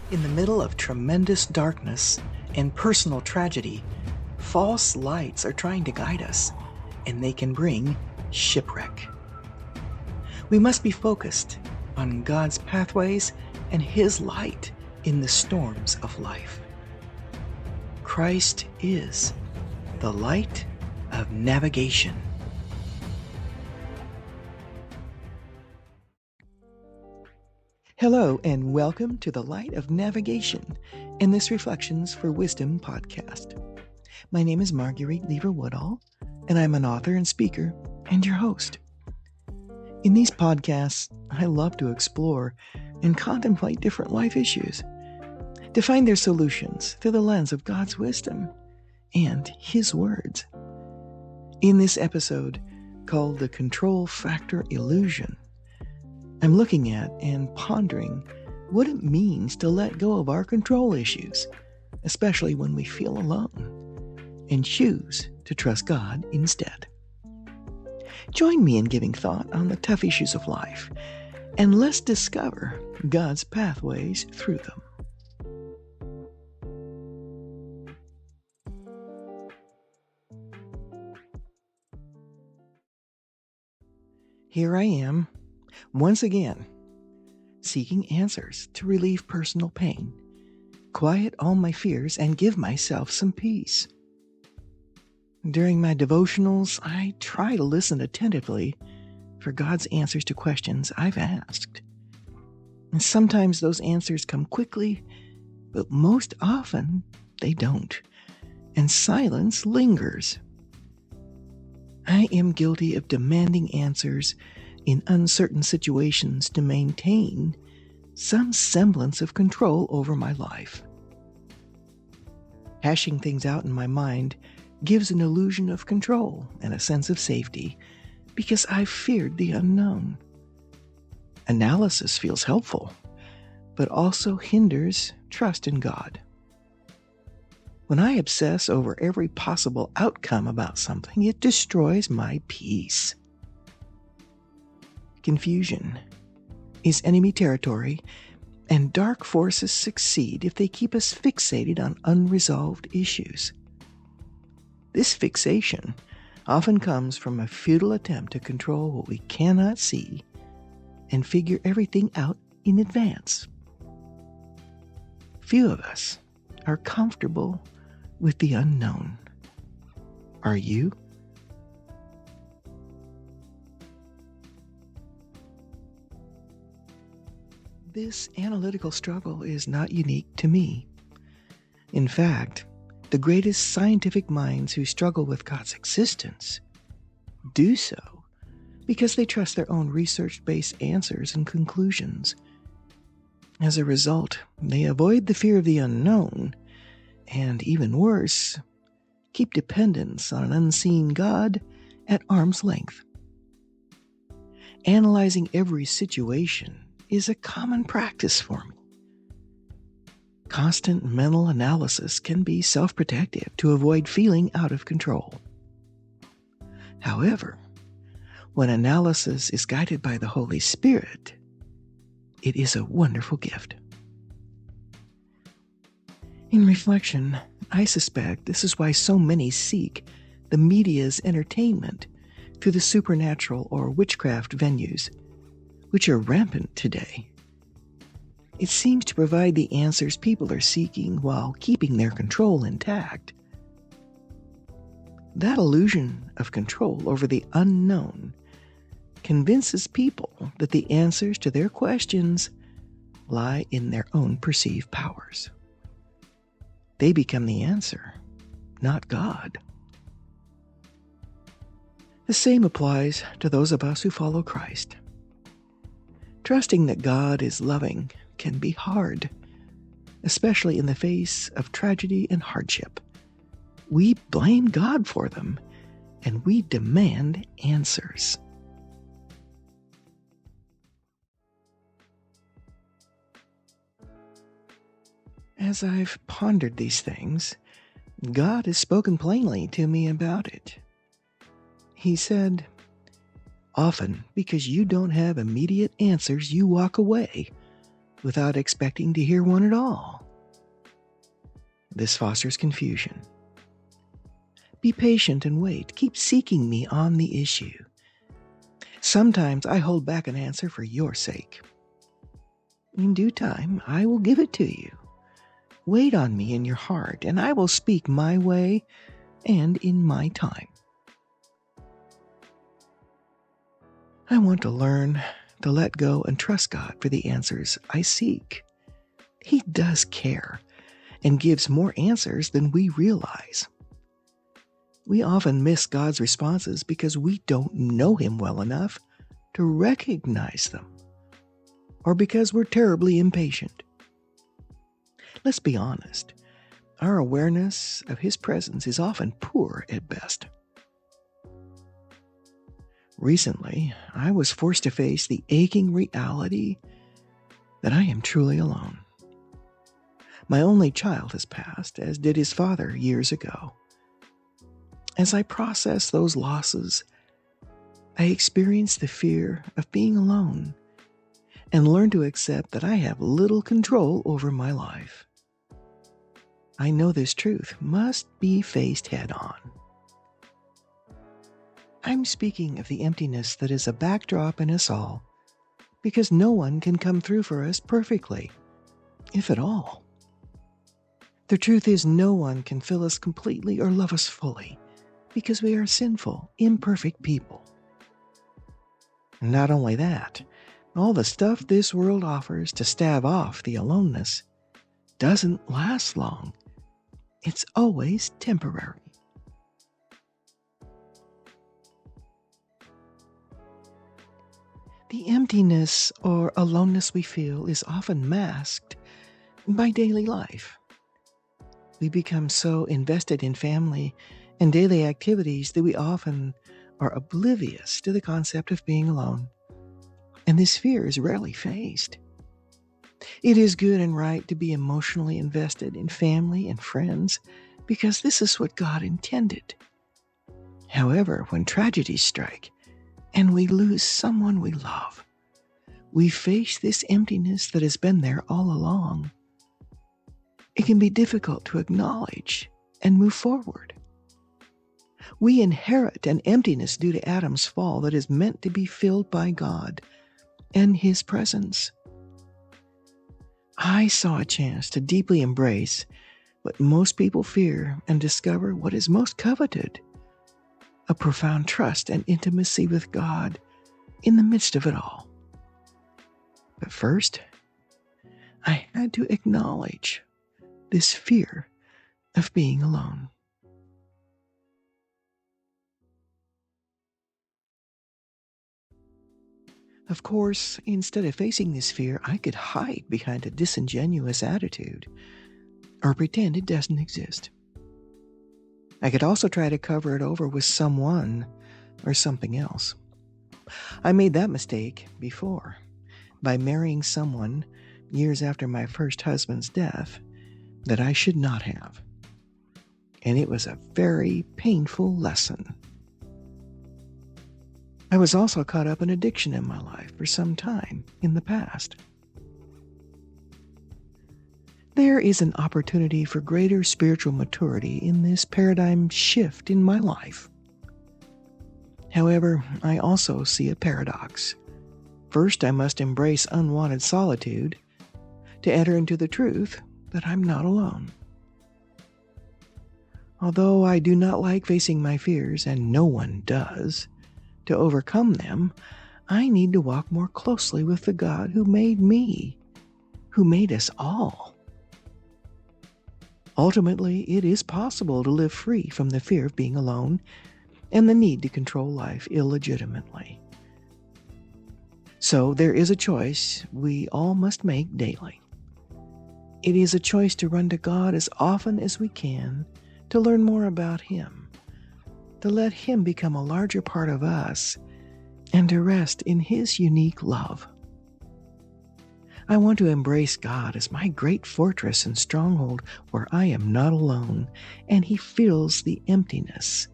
In the middle of tremendous darkness and personal tragedy, false lights are trying to guide us, and they can bring shipwreck. We must be focused on God's pathways and His light in the storms of life. Christ is the light of navigation. Hello, and welcome to the Light of Navigation in this Reflections for Wisdom podcast. My name is Marguerite Lever-Woodall, and I'm an author and speaker and your host. In these podcasts, I love to explore and contemplate different life issues, to find their solutions through the lens of God's wisdom and His words. In this episode, called The Control Factor Illusion, I'm looking at and pondering what it means to let go of our control issues, especially when we feel alone, and choose to trust God instead. Join me in giving thought on the tough issues of life, and let's discover God's pathways through them. Here I am, once again, seeking answers to relieve personal pain, quiet all my fears, and give myself some peace. During my devotionals, I try to listen attentively for God's answers to questions I've asked. And sometimes those answers come quickly, but most often they don't, and silence lingers. I am guilty of demanding answers in uncertain situations to maintain some semblance of control over my life. Hashing things out in my mind gives an illusion of control and a sense of safety because I've feared the unknown. Analysis feels helpful, but also hinders trust in God. When I obsess over every possible outcome about something, it destroys my peace. Confusion is enemy territory, and dark forces succeed if they keep us fixated on unresolved issues. This fixation often comes from a futile attempt to control what we cannot see and figure everything out in advance. Few of us are comfortable with the unknown. Are you? This analytical struggle is not unique to me. In fact, the greatest scientific minds who struggle with God's existence do so because they trust their own research-based answers and conclusions. As a result, they avoid the fear of the unknown, and even worse, keep dependence on an unseen God at arm's length. Analyzing every situation is a common practice for me. Constant mental analysis can be self-protective to avoid feeling out of control. However, when analysis is guided by the Holy Spirit, it is a wonderful gift. In reflection, I suspect this is why so many seek the media's entertainment through the supernatural or witchcraft venues, which are rampant today. It seems to provide the answers people are seeking while keeping their control intact. That illusion of control over the unknown convinces people that the answers to their questions lie in their own perceived powers. They become the answer, not God. The same applies to those of us who follow Christ. Trusting that God is loving can be hard, especially in the face of tragedy and hardship. We blame God for them, and we demand answers. As I've pondered these things, God has spoken plainly to me about it. He said, "Often, because you don't have immediate answers, you walk away, without expecting to hear one at all. This fosters confusion. Be patient and wait. Keep seeking me on the issue. Sometimes I hold back an answer for your sake. In due time, I will give it to you. Wait on me in your heart, and I will speak my way and in my time. I want to learn to let go and trust God for the answers I seek. He does care and gives more answers than we realize. We often miss God's responses because we don't know Him well enough to recognize them, or because we're terribly impatient. Let's be honest, our awareness of His presence is often poor at best. Recently, I was forced to face the aching reality that I am truly alone. My only child has passed, as did his father years ago. As I process those losses, I experience the fear of being alone and learn to accept that I have little control over my life. I know this truth must be faced head on. I'm speaking of the emptiness that is a backdrop in us all, because no one can come through for us perfectly, if at all. The truth is, no one can fill us completely or love us fully, because we are sinful, imperfect people. And not only that, all the stuff this world offers to stave off the aloneness doesn't last long. It's always temporary. The emptiness or aloneness we feel is often masked by daily life. We become so invested in family and daily activities that we often are oblivious to the concept of being alone, and this fear is rarely faced. It is good and right to be emotionally invested in family and friends because this is what God intended. However, when tragedies strike and we lose someone we love, we face this emptiness that has been there all along. It can be difficult to acknowledge and move forward. We inherit an emptiness due to Adam's fall that is meant to be filled by God and His presence. I saw a chance to deeply embrace what most people fear and discover what is most coveted, a profound trust and intimacy with God in the midst of it all. But first, I had to acknowledge this fear of being alone. Of course, instead of facing this fear, I could hide behind a disingenuous attitude or pretend it doesn't exist. I could also try to cover it over with someone or something else. I made that mistake before by marrying someone years after my first husband's death that I should not have. And it was a very painful lesson. I was also caught up in addiction in my life for some time in the past. There is an opportunity for greater spiritual maturity in this paradigm shift in my life. However, I also see a paradox. First, I must embrace unwanted solitude to enter into the truth that I'm not alone. Although I do not like facing my fears, and no one does, to overcome them, I need to walk more closely with the God who made me, who made us all. Ultimately, it is possible to live free from the fear of being alone and the need to control life illegitimately. So there is a choice we all must make daily. It is a choice to run to God as often as we can to learn more about Him, to let Him become a larger part of us, and to rest in His unique love. I want to embrace God as my great fortress and stronghold where I am not alone, and He fills the emptiness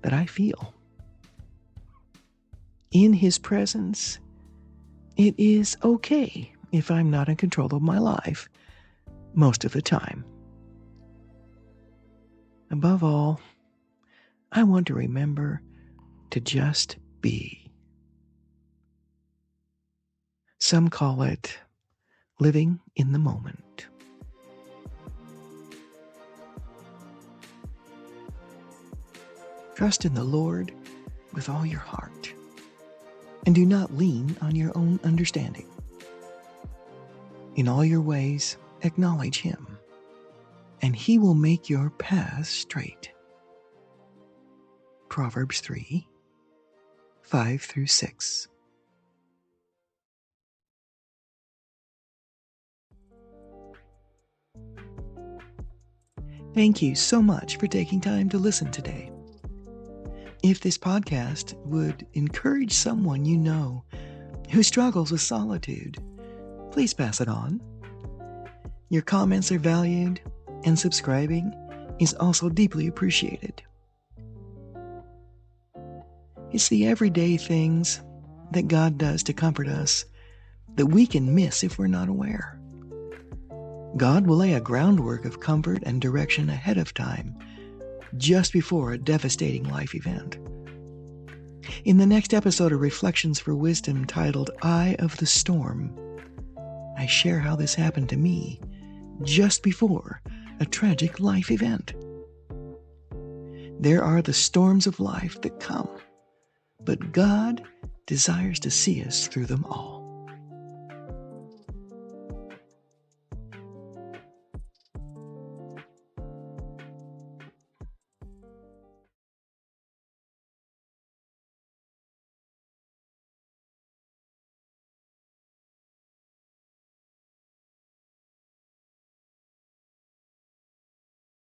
that I feel. In His presence, it is okay if I'm not in control of my life most of the time. Above all, I want to remember to just be. Some call it living in the moment. Trust in the Lord with all your heart, and do not lean on your own understanding. In all your ways, acknowledge Him, and He will make your paths straight. Proverbs 3, 5-6. Thank you so much for taking time to listen today. If this podcast would encourage someone you know who struggles with solitude, please pass it on. Your comments are valued, and subscribing is also deeply appreciated. It's the everyday things that God does to comfort us that we can miss if we're not aware. God will lay a groundwork of comfort and direction ahead of time, just before a devastating life event. In the next episode of Reflections for Wisdom, titled Eye of the Storm, I share how this happened to me just before a tragic life event. There are the storms of life that come, but God desires to see us through them all.